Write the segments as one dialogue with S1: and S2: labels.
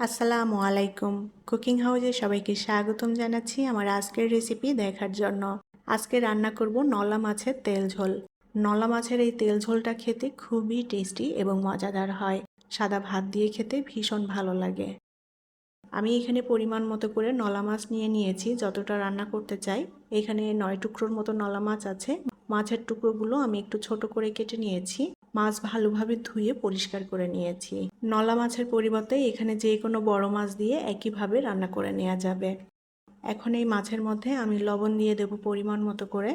S1: আসসালামু আলাইকুম। কুকিং হাউসে সবাইকে স্বাগতম জানাচ্ছি আমার আজকের রেসিপি দেখার জন্য। আজকে রান্না করব নলা মাছের তেল ঝোল। নলা মাছের এই তেল ঝোলটা খেতে খুবই টেস্টি এবং মজাদার হয়। সাদা ভাত দিয়ে খেতে ভীষণ ভালো লাগে। আমি এখানে পরিমাণ মতো করে নলা মাছ নিয়ে নিয়েছি, যতটা রান্না করতে চাই। এখানে 9 টুকরোর মতো নলা মাছ আছে। মাছের টুকরোগুলো আমি একটু ছোট করে কেটে নিয়েছি। মাছ ভালোভাবে ধুয়ে পরিষ্কার করে নিয়েছি। নলা মাছের পরিবর্তে এখানে যে কোনো বড় মাছ দিয়ে একইভাবে রান্না করে নেওয়া যাবে। এখন এই মাছের মধ্যে আমি লবণ দিয়ে দেব পরিমাণ মতো করে,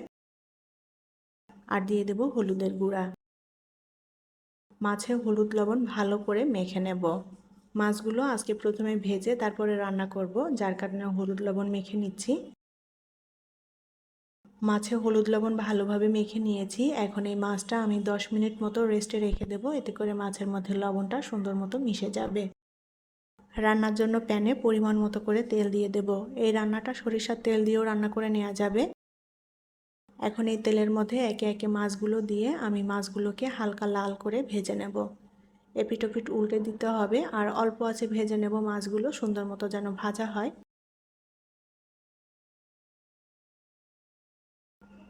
S1: আর দিয়ে দেব হলুদের গুঁড়া। মাছে হলুদ লবণ ভালো করে মেখে নেব। মাছগুলো আজকে প্রথমে ভেজে তারপরে রান্না করব, যার কারণে হলুদ লবণ মেখে নিচ্ছি। মাছে হলুদ লবণ ভালোভাবে মেখে নিয়েছি। এখন এই মাছটা আমি 10 মিনিট মতো রেস্টে রেখে দেব, এতে করে মাছের মধ্যে লবণটা সুন্দর মতো মিশে যাবে। রান্নার জন্য প্যানে পরিমাণ মতো করে তেল দিয়ে দেব। এই রান্নাটা সরিষার তেল দিয়েও রান্না করে নেওয়া যাবে। এখন এই তেলের মধ্যে একে একে মাছগুলো দিয়ে আমি মাছগুলোকে হালকা লাল করে ভেজে নেব। এপিট ওপিট উল্টে দিতে হবে, আর অল্প আঁচে ভেজে নেব মাছগুলো, সুন্দর মতো যেন ভাজা হয়।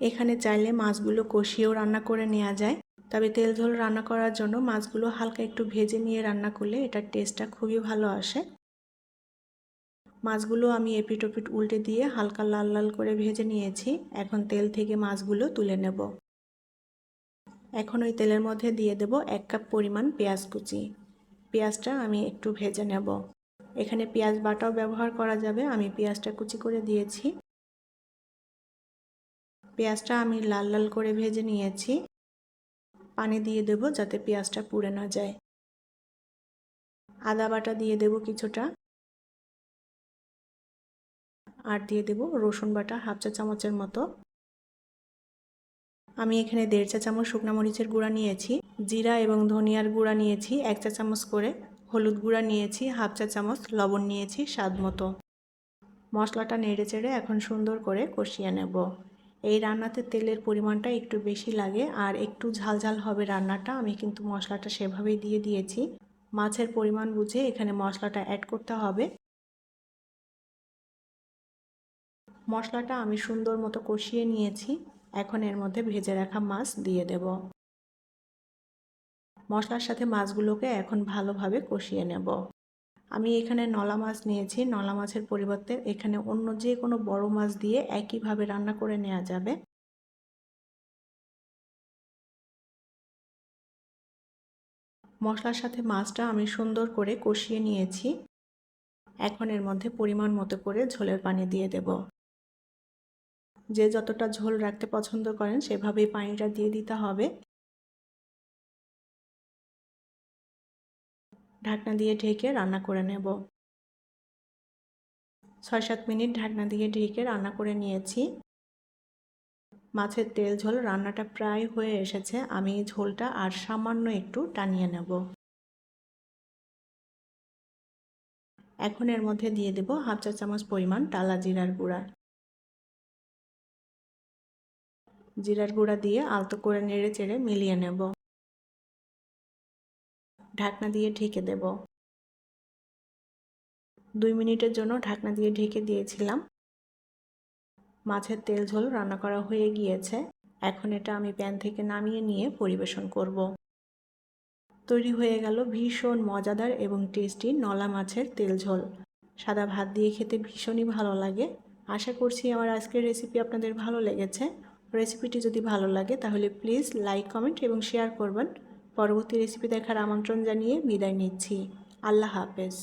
S1: এখানে চাইলে মাছগুলো কষিয়েও রান্না করে নেওয়া যায়, তবে তেল ঝোল রান্না করার জন্য মাছগুলো হালকা একটু ভেজে নিয়ে রান্না করলে এটার টেস্টটা খুবই ভালো আসে। মাছগুলো আমি এপিট ওপিট উল্টে দিয়ে হালকা লাল লাল করে ভেজে নিয়েছি। এখন তেল থেকে মাছগুলো তুলে নেব। এখন ওই তেলের মধ্যে দিয়ে দেব 1 কাপ পরিমাণ পেঁয়াজ কুচি। পেঁয়াজটা আমি একটু ভেজে নেব। এখানে পেঁয়াজ বাটাও ব্যবহার করা যাবে, আমি পেঁয়াজটা কুচি করে দিয়েছি। পেঁয়াজটা আমি লাল লাল করে ভেজে নিয়েছি। পানি দিয়ে দেব যাতে পেঁয়াজটা পুড়ে না যায়। আদা বাটা দিয়ে দেব কিছুটা, আর দিয়ে দেব রসুন বাটা হাফ চা চামচের মতো। আমি এখানে 1.5 চা চামচ শুকনো মরিচের গুঁড়া নিয়েছি, জিরা এবং ধনিয়ার গুঁড়া নিয়েছি 1 চা চামচ করে, হলুদ গুঁড়া নিয়েছি হাফ চা চামচ, লবণ নিয়েছি স্বাদ মতো। মশলাটা নেড়ে চেড়ে এখন সুন্দর করে কষিয়ে নেব। এই রান্নাতে তেলের পরিমাণটা একটু বেশি লাগে, আর একটু ঝাল ঝাল হবে রান্নাটা। আমি কিন্তু মশলাটা সেভাবেই দিয়ে দিয়েছি। মাছের পরিমাণ বুঝে এখানে মশলাটা অ্যাড করতে হবে। মশলাটা আমি সুন্দর মতো কষিয়ে নিয়েছি। এখন এর মধ্যে ভেজে রাখা মাছ দিয়ে দেব। মশলার সাথে মাছগুলোকে এখন ভালোভাবে কষিয়ে নেব। আমি এখানে নলা মাছ নিয়েছি। নলা মাছের পরিবর্তে এখানে অন্য যে কোনো বড় মাছ দিয়ে একইভাবে রান্না করে নেওয়া যাবে। মশলার সাথে মাছটা আমি সুন্দর করে কষিয়ে নিয়েছি। এখন এর মধ্যে পরিমাণ মতো করে ঝোলের পানি দিয়ে দেব। যে যতটা ঝোল রাখতে পছন্দ করেন সেভাবেই পানিটা দিয়ে দিতে হবে। ঢাকনা দিয়ে ঢেকে রান্না করে নেব। 6-7 মিনিট ঢাকনা দিয়ে ঢেকে রান্না করে নিয়েছি। মাছের তেল ঝোল রান্নাটা প্রায় হয়ে এসেছে। আমি এই ঝোলটা আর সামান্য একটু টানিয়ে নেব। এখন এর মধ্যে দিয়ে দেব হাফ চা চামচ পরিমাণ টালা জিরার গুঁড়া। জিরার গুঁড়া দিয়ে আলতো করে নেড়ে চেড়ে মিলিয়ে নেব। ঢাকনা দিয়ে ঢেকে দেব। 2 মিনিটের জন্য ঢাকনা দিয়ে ঢেকে দিয়েছিলাম। মাছের তেল ঝোল রান্না করা হয়ে গিয়েছে। এখন এটা আমি প্যান থেকে নামিয়ে নিয়ে পরিবেশন করব। তৈরি হয়ে গেল ভীষণ মজাদার এবং টেস্টি নলা মাছের তেল ঝোল। সাদা ভাত দিয়ে খেতে ভীষণই ভালো লাগে। আশা করছি আমার আজকের রেসিপি আপনাদের ভালো লেগেছে। রেসিপিটি যদি ভালো লাগে তাহলে প্লিজ লাইক, কমেন্ট এবং শেয়ার করবেন। পরবর্তী রেসিপি দেখার আমন্ত্রণ জানিয়ে বিদায় নিচ্ছি। আল্লাহ হাফেজ।